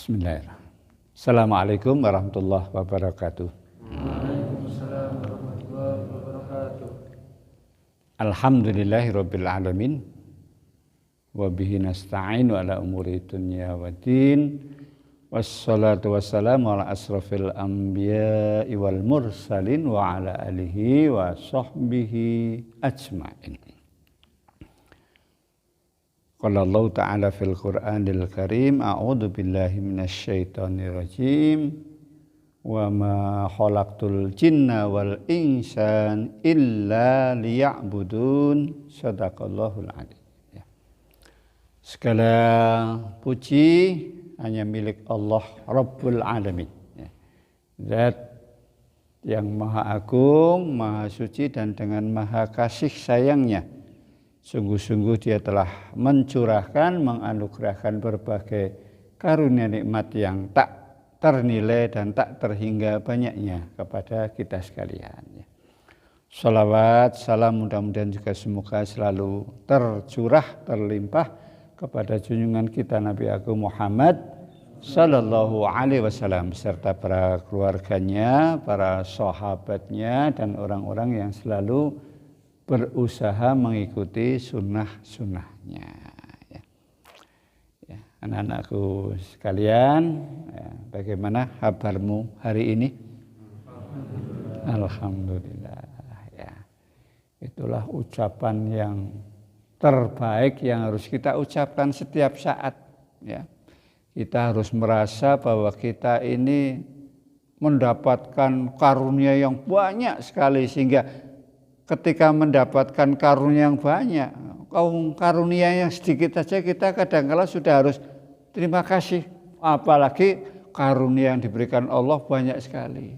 Bismillahirrahmanirrahim. Assalamualaikum warahmatullahi wabarakatuh. Waalaikumsalam warahmatullahi wabarakatuh. Alhamdulillahirabbil alamin. Wa bihi nasta'inu ala umuri dunya waddin. Wassalatu wassalamu ala asrafil anbiya'i wal mursalin wa ala alihi wa sahbihi ajma'in. Qala Allah Ta'ala fil Qur'anil Karim, a'udzu billahi minasy syaithanir rajim. Wa ma khalaqtul jinna wal insan illa liya'budun. Shadaqallahul adzim. Segala puji hanya milik Allah Rabbul Alamin. Zat yang maha agung, maha suci dan dengan maha kasih sayangnya. Sungguh-sungguh dia telah mencurahkan, menganugerahkan berbagai karunia nikmat yang tak ternilai dan tak terhingga banyaknya kepada kita sekalian. Shalawat, salam mudah-mudahan juga semoga selalu tercurah, terlimpah kepada junjungan kita Nabi Agung Muhammad Sallallahu Alaihi Wasallam beserta para keluarganya, para sahabatnya dan orang-orang yang selalu berusaha mengikuti sunnah-sunnahnya. Anak-anakku sekalian, bagaimana kabarmu hari ini? Alhamdulillah. Itulah ucapan yang terbaik yang harus kita ucapkan setiap saat. Kita harus merasa bahwa kita ini mendapatkan karunia yang banyak sekali, sehingga ketika mendapatkan karunia yang banyak, karunia yang sedikit saja kita kadang-kala sudah harus terima kasih. Apalagi karunia yang diberikan Allah banyak sekali.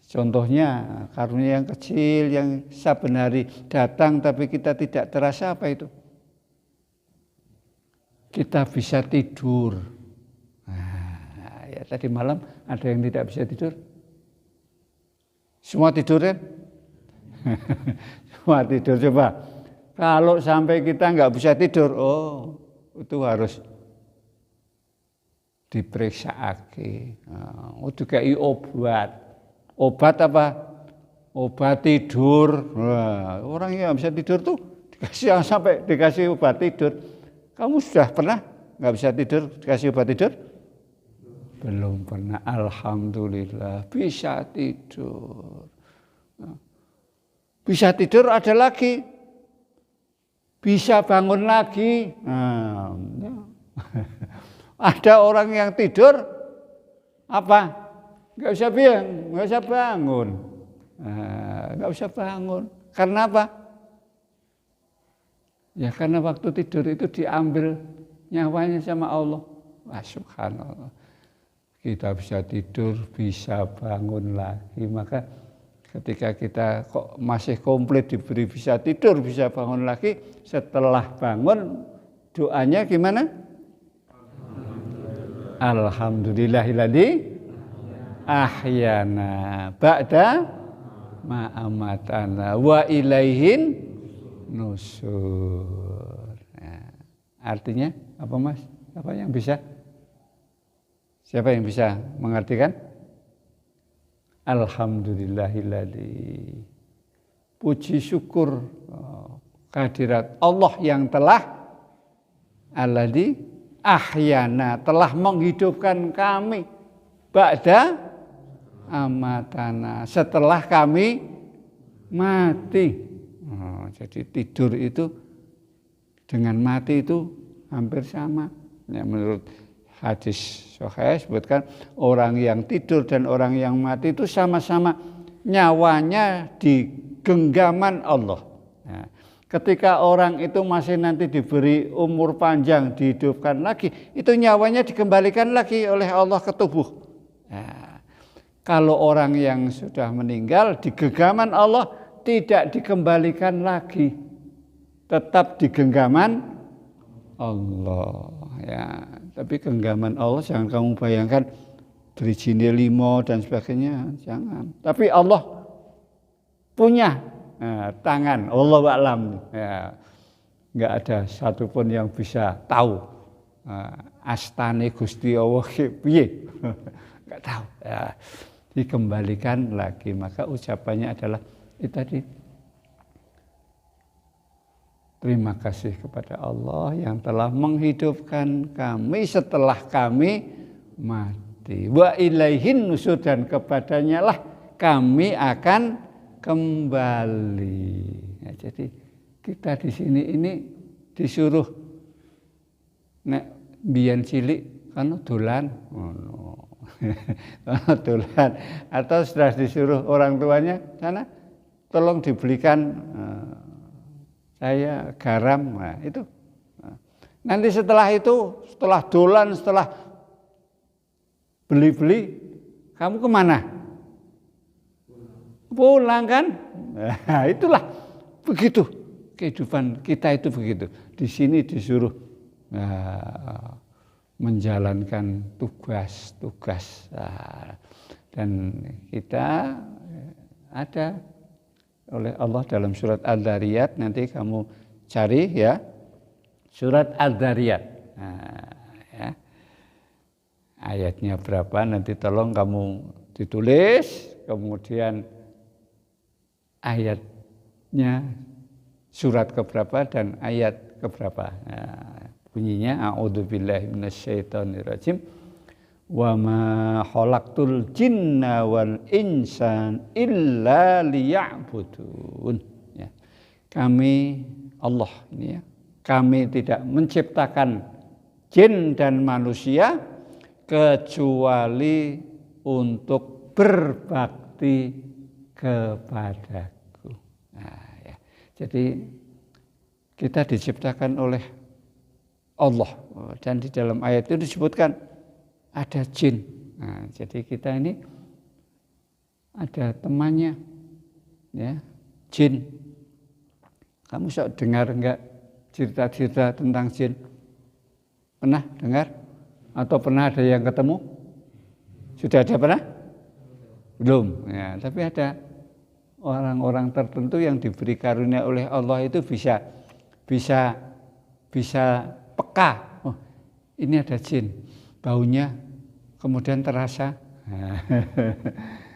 Contohnya karunia yang kecil yang saben hari datang tapi kita tidak terasa, apa itu? Kita bisa tidur. Tadi malam ada yang tidak bisa tidur? Semua tidur kan? Semua tidur. Coba kalau sampai kita nggak bisa tidur, itu harus diperiksa lagi. Dikai obat apa? Obat tidur. Orang yang nggak bisa tidur tuh sampai dikasih obat tidur. Kamu sudah pernah nggak bisa tidur dikasih obat tidur? Belum pernah. Alhamdulillah bisa tidur. Bisa tidur, ada lagi bisa bangun lagi. Ada orang yang tidur apa? Nggak bisa bangun. Nggak bisa bangun. Karena apa? Ya karena waktu tidur itu diambil nyawanya sama Allah. Wah, subhanallah. Kita bisa tidur, bisa bangun lagi. Maka ketika kita kok masih komplit diberi bisa tidur, bisa bangun lagi, setelah bangun doanya gimana? Alhamdulillahilladzi ahyana ba'da ma amatana wa ilaihin nusur. Artinya apa, Mas? Apa yang bisa? Siapa yang bisa mengartikan? Alhamdulillahilladzi. Puji syukur kehadirat Allah yang telah alladzi ahyana, telah menghidupkan kami ba'da amatana, setelah kami mati. Jadi tidur itu dengan mati itu hampir sama. Menurut hadis sahih sebutkan orang yang tidur dan orang yang mati itu sama-sama nyawanya di genggaman Allah. Ketika orang itu masih nanti diberi umur panjang, dihidupkan lagi, itu nyawanya dikembalikan lagi oleh Allah ke tubuh. Kalau orang yang sudah meninggal di genggaman Allah tidak dikembalikan lagi, tetap di genggaman Allah. Tapi genggaman Allah jangan kamu bayangkan berijine limo dan sebagainya, jangan. Tapi Allah punya tangan, Allah wa'lam. Enggak ada satupun yang bisa tahu astane Gusti Allah piye? Enggak tahu. Ya, dikembalikan lagi. Maka ucapannya adalah itu tadi. Terima kasih kepada Allah yang telah menghidupkan kami setelah kami mati. Wa ilaihin nusur, dan kepadanya lah kami akan kembali. Ya, jadi kita di sini ini disuruh nek biyen cilik kan dolan ngono. Dolan atau sudah disuruh orang tuanya sana tolong dibelikan saya garam. Nah, itu. Nanti setelah itu, setelah dolan, setelah beli-beli, kamu kemana? Pulang kan? Nah, itulah begitu kehidupan kita itu begitu. Di sini disuruh menjalankan tugas-tugas. Dan kita ada oleh Allah dalam surat Al-Dzariyat, nanti kamu cari ya, surat Al-Dzariyat. Ya. Ayatnya berapa nanti tolong kamu ditulis, kemudian ayatnya surat keberapa dan ayat keberapa. Bunyinya a'udzubillahi minasyaitonirrajim. Wa ma khalaqtul jinna wal insan illa liya'budun. Ya. Kami Allah ini ya, kami tidak menciptakan jin dan manusia kecuali untuk berbakti kepadaku. Nah, ya. Jadi kita diciptakan oleh Allah, dan di dalam ayat itu disebutkan ada jin. Nah, jadi kita ini ada temannya, ya, jin. Kamu sok dengar enggak cerita-cerita tentang jin? Pernah dengar? Atau pernah ada yang ketemu? Sudah ada pernah? Belum. Ya, tapi ada orang-orang tertentu yang diberi karunia oleh Allah itu bisa peka. Oh, ini ada jin. Baunya kemudian terasa.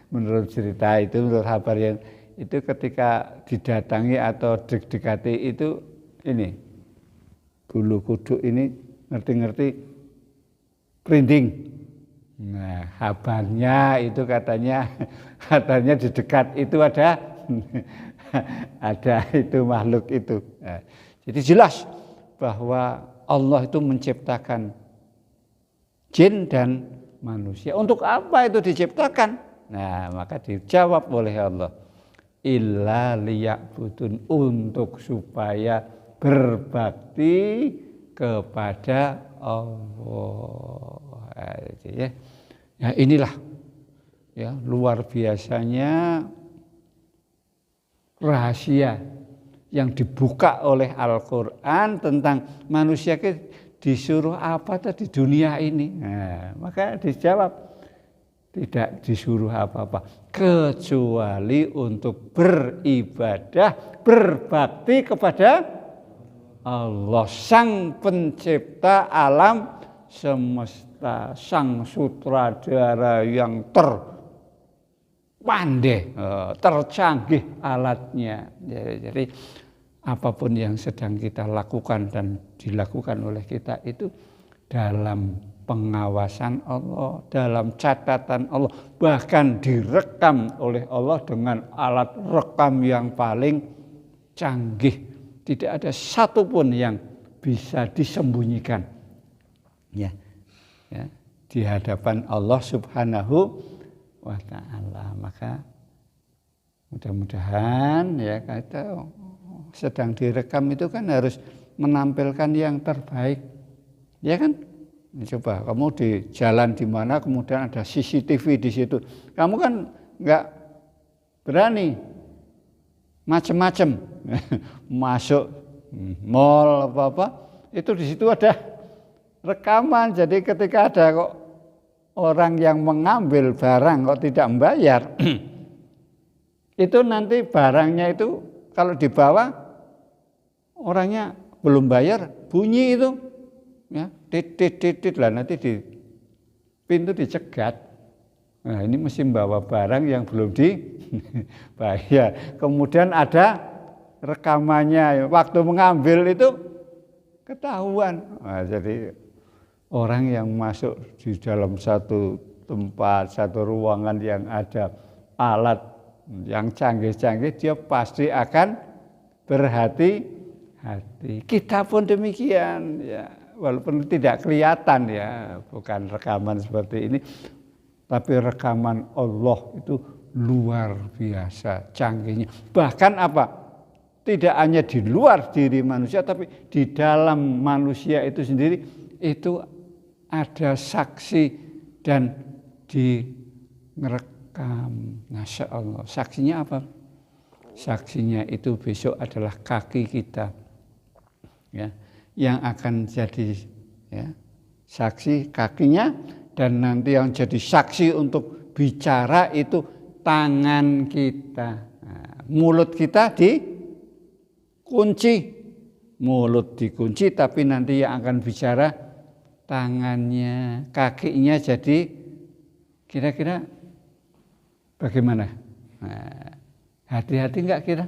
Menurut cerita itu, menurut kabar yang itu ketika didatangi atau dekati itu ini bulu kuduk ini ngerti-ngerti merinding. Nah, kabarnya itu katanya di dekat itu ada itu makhluk itu. Nah, jadi jelas bahwa Allah itu menciptakan jin dan manusia. Untuk apa itu diciptakan? Nah, maka dijawab oleh Allah, illa liya'budun, untuk supaya berbakti kepada Allah. Ya, inilah ya luar biasanya rahasia yang dibuka oleh Al-Qur'an tentang manusia disuruh apa tadi di dunia ini. Nah, maka dijawab tidak disuruh apa-apa kecuali untuk beribadah, berbakti kepada Allah, sang pencipta alam semesta, sang sutradara yang terpandai, tercanggih alatnya. Jadi apapun yang sedang kita lakukan dan dilakukan oleh kita itu dalam pengawasan Allah, dalam catatan Allah, bahkan direkam oleh Allah dengan alat rekam yang paling canggih. Tidak ada satupun yang bisa disembunyikan. Ya, di hadapan Allah Subhanahu wa Ta'ala. Maka mudah-mudahan ya kita sedang direkam itu kan harus menampilkan yang terbaik, ya kan? Coba kamu di jalan di mana kemudian ada CCTV di situ, kamu kan nggak berani macem-macem masuk mall apa itu di situ ada rekaman. Jadi ketika ada kok orang yang mengambil barang kok tidak membayar, itu nanti barangnya itu kalau dibawa orangnya belum bayar, bunyi itu ya, titit lah nanti di pintu dicegat. Nah, ini mesti bawa barang yang belum dibayar. Kemudian ada rekamannya, waktu mengambil itu ketahuan. Nah, jadi orang yang masuk di dalam satu tempat, satu ruangan yang ada alat yang canggih-canggih, dia pasti akan berhati-hati. Kita pun demikian, ya, walaupun tidak kelihatan ya, bukan rekaman seperti ini, tapi rekaman Allah itu luar biasa canggihnya. Bahkan apa? Tidak hanya di luar diri manusia, tapi di dalam manusia itu sendiri itu ada saksi dan direkam. Masya Allah. Saksinya apa? Saksinya itu besok adalah kaki kita, ya, yang akan jadi, ya, saksi kakinya, dan nanti yang jadi saksi untuk bicara itu tangan kita. Nah, mulut kita dikunci, mulut dikunci, tapi nanti yang akan bicara tangannya, kakinya. Jadi kira-kira bagaimana? Nah, hati-hati enggak kira?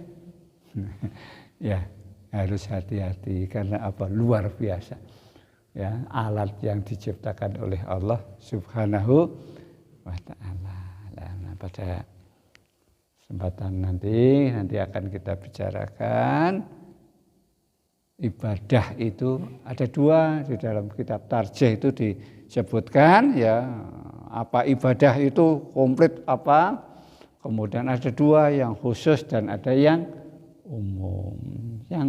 Ya, harus hati-hati karena apa? Luar biasa. Ya, alat yang diciptakan oleh Allah Subhanahu wa taala. Nah, pada kesempatan nanti akan kita bicarakan ibadah itu ada dua. Di dalam kitab Tarjih itu disebutkan, ya, apa ibadah itu komplit apa. Kemudian ada dua, yang khusus dan ada yang umum. Yang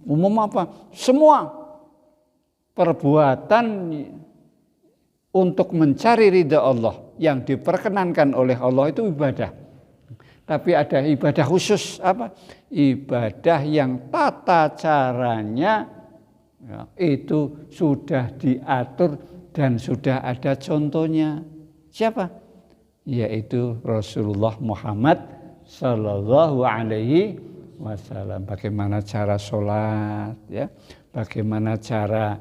umum apa? Semua perbuatan untuk mencari ridha Allah yang diperkenankan oleh Allah itu ibadah. Tapi ada ibadah khusus apa? Ibadah yang tata caranya, ya, itu sudah diatur dan sudah ada contohnya. Siapa? Yaitu Rasulullah Muhammad Sallallahu Alaihi Wasallam. Bagaimana cara sholat, ya, bagaimana cara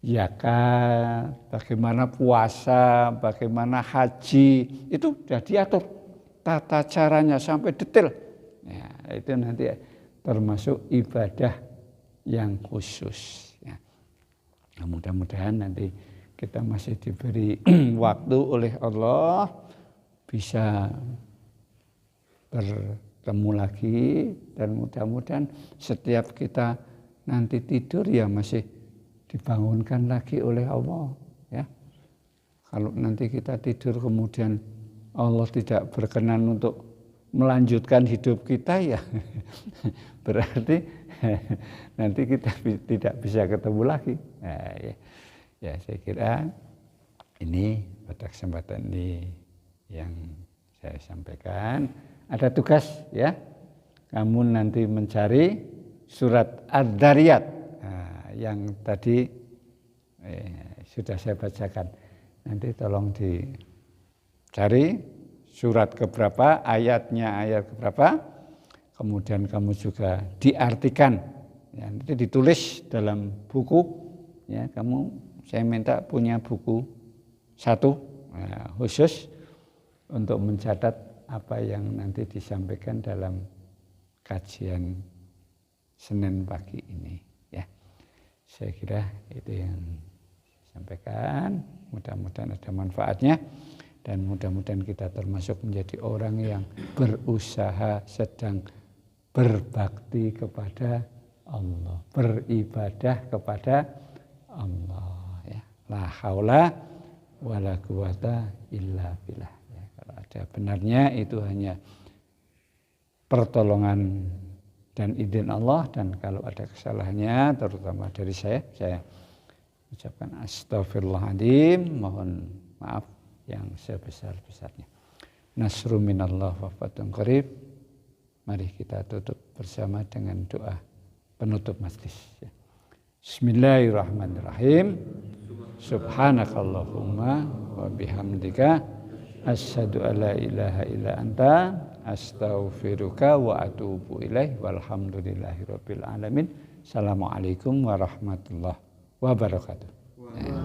zakat, bagaimana puasa, bagaimana haji, itu sudah diatur tata caranya sampai detail. Ya, itu nanti termasuk ibadah yang khusus. Ya. Nah, mudah-mudahan nanti kita masih diberi waktu oleh Allah bisa bertemu lagi, dan mudah-mudahan setiap kita nanti tidur ya masih dibangunkan lagi oleh Allah, ya. Kalau nanti kita tidur kemudian Allah tidak berkenan untuk melanjutkan hidup kita, ya berarti nanti kita tidak bisa ketemu lagi. Nah, ya, saya kira ini pada kesempatan ini yang saya sampaikan. Ada tugas, ya, kamu nanti mencari surat Ad-Dzariyat, nah, yang tadi sudah saya bacakan. Nanti tolong dicari surat keberapa, ayatnya ayat keberapa, kemudian kamu juga diartikan, ya, nanti ditulis dalam buku, ya, saya minta punya buku satu, ya, khusus untuk mencatat apa yang nanti disampaikan dalam kajian Senin pagi ini, ya. Saya kira itu yang saya sampaikan. Mudah-mudahan ada manfaatnya, dan mudah-mudahan kita termasuk menjadi orang yang berusaha sedang berbakti kepada Allah, beribadah kepada Allah, ya. La haula wala quwata illa billah. Ya, kalau ada benarnya itu hanya pertolongan dan izin Allah, dan kalau ada kesalahannya terutama dari saya ucapkan astagfirullahaladzim, mohon maaf yang sebesar-besarnya. Nasru minallah wa fathun qarib. Mari kita tutup bersama dengan doa penutup majlis. Bismillahirrahmanirrahim. Subhanakallahumma wa bihamdika asyhadu alla ilaha illa anta astaghfiruka wa atubu ilaih. Walhamdulillahirabbil alamin. Assalamualaikum warahmatullahi wabarakatuh. Waalaikumsalam.